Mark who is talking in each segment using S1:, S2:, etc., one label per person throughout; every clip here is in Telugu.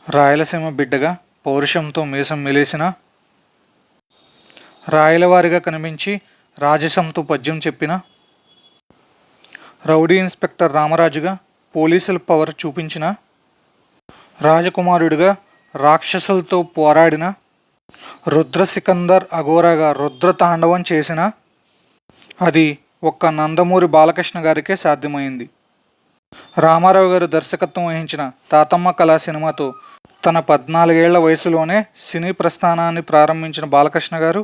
S1: రాయలసీమ బిడ్డగా పౌరుషంతో మీసం మెలేసిన, రాయలవారిగా కనిపించి రాజసంతో పద్యం చెప్పిన, రౌడీ ఇన్స్పెక్టర్ రామరాజుగా పోలీసుల పవర్ చూపించిన, రాజకుమారుడిగా రాక్షసులతో పోరాడిన, రుద్ర సికందర్ అఘోరాగా రుద్రతాండవం చేసిన అది ఒక్క నందమూరి బాలకృష్ణ గారికే సాధ్యమైంది. రామారావు గారు దర్శకత్వం వహించిన తాతమ్మ కళా సినిమాతో తన 14 ఏళ్ల వయసులోనే సినీ ప్రస్థానాన్ని ప్రారంభించిన బాలకృష్ణ గారు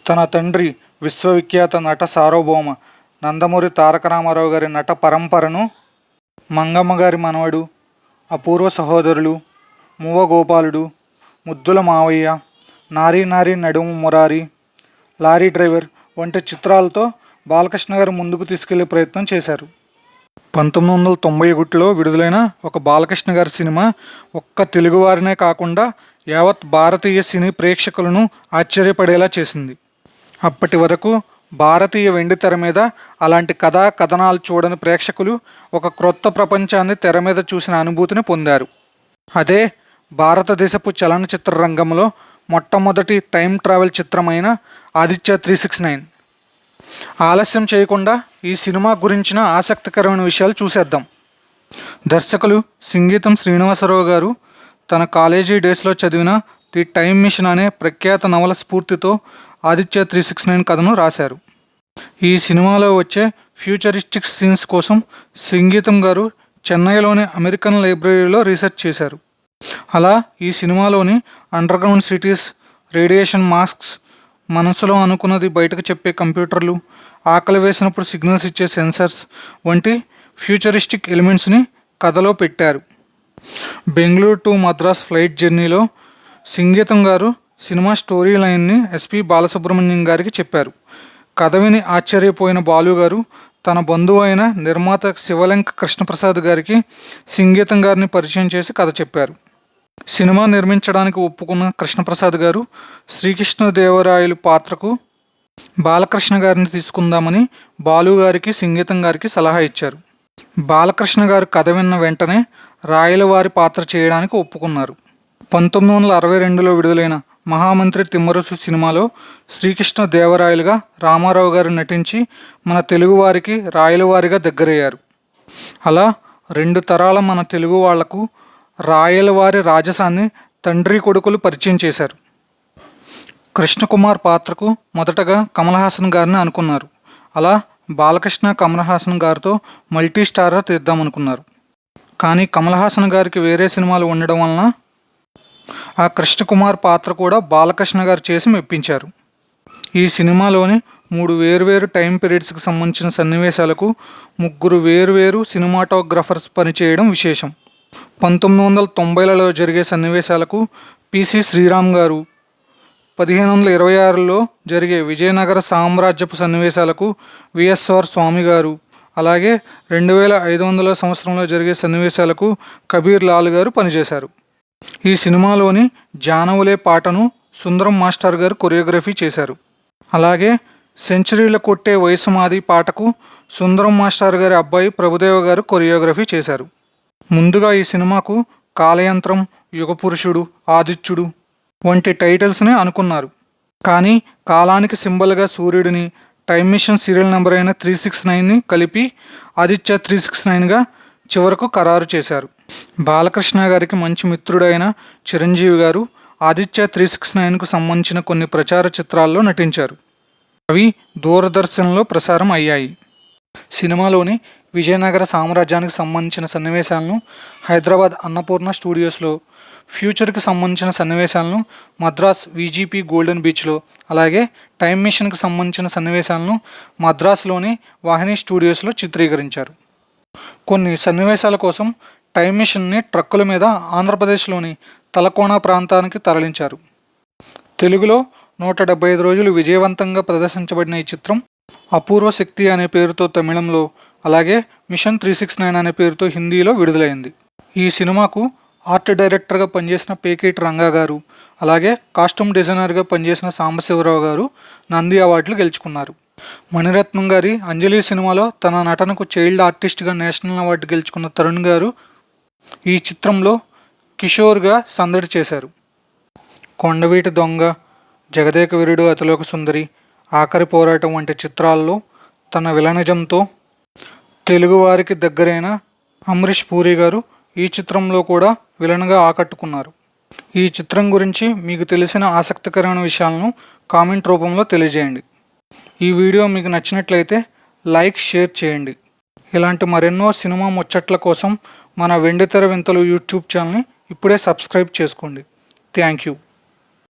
S1: తన తండ్రి విశ్వవిఖ్యాత నట సార్వభౌమ నందమూరి తారక రామారావు గారి నట పరంపరను మంగమ్మ గారి మనవడు, అపూర్వ సహోదరులు, మువ్వ గోపాలుడు, ముద్దుల మావయ్య, నారీ నారీ నడుము మురారి, లారీ డ్రైవర్ వంటి చిత్రాలతో బాలకృష్ణ గారు ముందుకు తీసుకెళ్లే ప్రయత్నం చేశారు. 1991లో విడుదలైన ఒక బాలకృష్ణ గారి సినిమా ఒక్క తెలుగువారినే కాకుండా యావత్ భారతీయ సినీ ప్రేక్షకులను ఆశ్చర్యపడేలా చేసింది. అప్పటి వరకు భారతీయ వెండితెర మీద అలాంటి కథా కథనాలు చూడని ప్రేక్షకులు ఒక క్రొత్త ప్రపంచాన్ని తెర మీద చూసిన అనుభూతిని పొందారు. అదే భారతదేశపు చలనచిత్ర రంగంలో మొట్టమొదటి టైం ట్రావెల్ చిత్రమైన ఆదిత్య 369. ఆలస్యం చేయకుండా ఈ సినిమా గురించిన ఆసక్తికరమైన విషయాలు చూసేద్దాం. దర్శకులు సింగీతం శ్రీనివాసరావు గారు తన కాలేజీ డేస్లో చదివిన ది టైమ్ మిషన్ అనే ప్రఖ్యాత నవల స్ఫూర్తితో ఆదిత్య 369 కథను రాశారు. ఈ సినిమాలో వచ్చే ఫ్యూచరిస్టిక్ సీన్స్ కోసం సింగీతం గారు చెన్నైలోని అమెరికన్ లైబ్రరీలో రీసెర్చ్ చేశారు. అలా ఈ సినిమాలోని అండర్గ్రౌండ్ సిటీస్, రేడియేషన్ మాస్క్స్, మనసులో అనుకున్నది బయటకు చెప్పే కంప్యూటర్లు, ఆకలి వేసినప్పుడు సిగ్నల్స్ ఇచ్చే సెన్సర్స్ వంటి ఫ్యూచరిస్టిక్ ఎలిమెంట్స్ని కథలో పెట్టారు. బెంగళూరు టు మద్రాస్ ఫ్లైట్ జర్నీలో సింగీతం గారు సినిమా స్టోరీ లైన్ని ఎస్పి బాలసుబ్రహ్మణ్యం గారికి చెప్పారు. కథ విని ఆశ్చర్యపోయిన బాలు గారు తన బంధువు అయిన నిర్మాత శివలంక కృష్ణప్రసాద్ గారికి సింగీతం గారిని పరిచయం చేసి కథ చెప్పారు. సినిమా నిర్మించడానికి ఒప్పుకున్న కృష్ణప్రసాద్ గారు శ్రీకృష్ణదేవరాయలు పాత్రకు బాలకృష్ణ గారిని తీసుకుందామని బాలు గారికి సింగీతం గారికి సలహా ఇచ్చారు. బాలకృష్ణ గారు కథ విన్న వెంటనే రాయలవారి పాత్ర చేయడానికి ఒప్పుకున్నారు. 1962లో విడుదలైన మహామంత్రి తిమ్మరుసు సినిమాలో శ్రీకృష్ణదేవరాయలుగా రామారావు గారు నటించి మన తెలుగువారికి రాయలవారిగా దగ్గరయ్యారు. అలా 2 తరాల మన తెలుగు వాళ్లకు రాయలవారి రాజసాన్ని తండ్రి కొడుకులు పరిచయం చేశారు. కృష్ణకుమార్ పాత్రకు మొదటగా కమల్ హాసన్ గారిని అనుకున్నారు. అలా బాలకృష్ణ కమల్ హాసన్ గారితో మల్టీ స్టారర్ తీద్దామనుకున్నారు. కానీ కమల్ హాసన్ గారికి వేరే సినిమాలు ఉండడం వలన ఆ కృష్ణకుమార్ పాత్ర కూడా బాలకృష్ణ గారు చేసి మెప్పించారు. ఈ సినిమాలోని 3 వేర్వేరు టైం పీరియడ్స్కి సంబంధించిన సన్నివేశాలకు 3 వేర్వేరు సినిమాటోగ్రఫర్స్ పనిచేయడం విశేషం. 1990లలో జరిగే సన్నివేశాలకు పిసి శ్రీరామ్ గారు, 1526లో జరిగే విజయనగర సామ్రాజ్యపు సన్నివేశాలకు విఎస్ఆర్ స్వామి గారు, అలాగే 2500 సంవత్సరంలో జరిగే సన్నివేశాలకు కబీర్ లాల్ గారు పనిచేశారు. ఈ సినిమాలోని జానవులే పాటను సుందరం మాస్టర్ గారు కొరియోగ్రఫీ చేశారు. అలాగే సెంచరీల కొట్టే వయసు మాది పాటకు సుందరం మాస్టర్ గారి అబ్బాయి ప్రభుదేవ గారు కొరియోగ్రఫీ చేశారు. ముందుగా ఈ సినిమాకు కాలయంత్రం, యుగపురుషుడు, ఆదిత్యుడు వంటి టైటిల్స్ని అనుకున్నారు. కానీ కాలానికి సింబల్గా సూర్యుడిని, టైమ్ మిషన్ సీరియల్ నెంబర్ అయిన 369ని కలిపి ఆదిత్య 369గా చివరకు ఖరారు చేశారు. బాలకృష్ణ గారికి మంచి మిత్రుడైన చిరంజీవి గారు ఆదిత్య 369కు సంబంధించిన కొన్ని ప్రచార చిత్రాల్లో నటించారు. అవి దూరదర్శన్లో ప్రసారం అయ్యాయి. సినిమాలోని విజయనగర సామ్రాజ్యానికి సంబంధించిన సన్నివేశాలను హైదరాబాద్ అన్నపూర్ణ స్టూడియోస్లో, ఫ్యూచర్కి సంబంధించిన సన్నివేశాలను మద్రాస్ విజిపి గోల్డెన్ బీచ్లో, అలాగే టైమ్ మిషన్కి సంబంధించిన సన్నివేశాలను మద్రాస్లోని వాహిని స్టూడియోస్లో చిత్రీకరించారు. కొన్ని సన్నివేశాల కోసం టైమ్ మిషన్ని ట్రక్కుల మీద ఆంధ్రప్రదేశ్లోని తలకోన ప్రాంతానికి తరలించారు. తెలుగులో 175 రోజులు విజయవంతంగా ప్రదర్శించబడిన ఈ చిత్రం అపూర్వ శక్తి అనే పేరుతో తమిళంలో, అలాగే మిషన్ 369 అనే పేరుతో హిందీలో విడుదలైంది. ఈ సినిమాకు ఆర్ట్ డైరెక్టర్గా పనిచేసిన పేకేటి రంగా గారు, అలాగే కాస్ట్యూమ్ డిజైనర్గా పనిచేసిన సాంబశివరావు గారు నంది అవార్డులు గెలుచుకున్నారు. మణిరత్నం గారి అంజలి సినిమాలో తన నటనకు చైల్డ్ ఆర్టిస్ట్గా నేషనల్ అవార్డు గెలుచుకున్న తరుణ్ గారు ఈ చిత్రంలో కిషోర్గా సందడి చేశారు. కొండవీటి దొంగ, జగదేక వీరుడు అతిలోక సుందరి, ఆఖరి పోరాటం వంటి చిత్రాల్లో తన విలనిజంతో తెలుగువారికి దగ్గరైన అమరీష్ పూరి గారు ఈ చిత్రంలో కూడా విలన్గా ఆకట్టుకున్నారు. ఈ చిత్రం గురించి మీకు తెలిసిన ఆసక్తికరమైన విషయాలను కామెంట్ రూపంలో తెలియజేయండి. ఈ వీడియో మీకు నచ్చినట్లయితే లైక్, షేర్ చేయండి. ఇలాంటి మరెన్నో సినిమా ముచ్చట్ల కోసం మన వెండితెర వింతలు యూట్యూబ్ ఛానల్ని ఇప్పుడే సబ్స్క్రైబ్ చేసుకోండి. Thank you.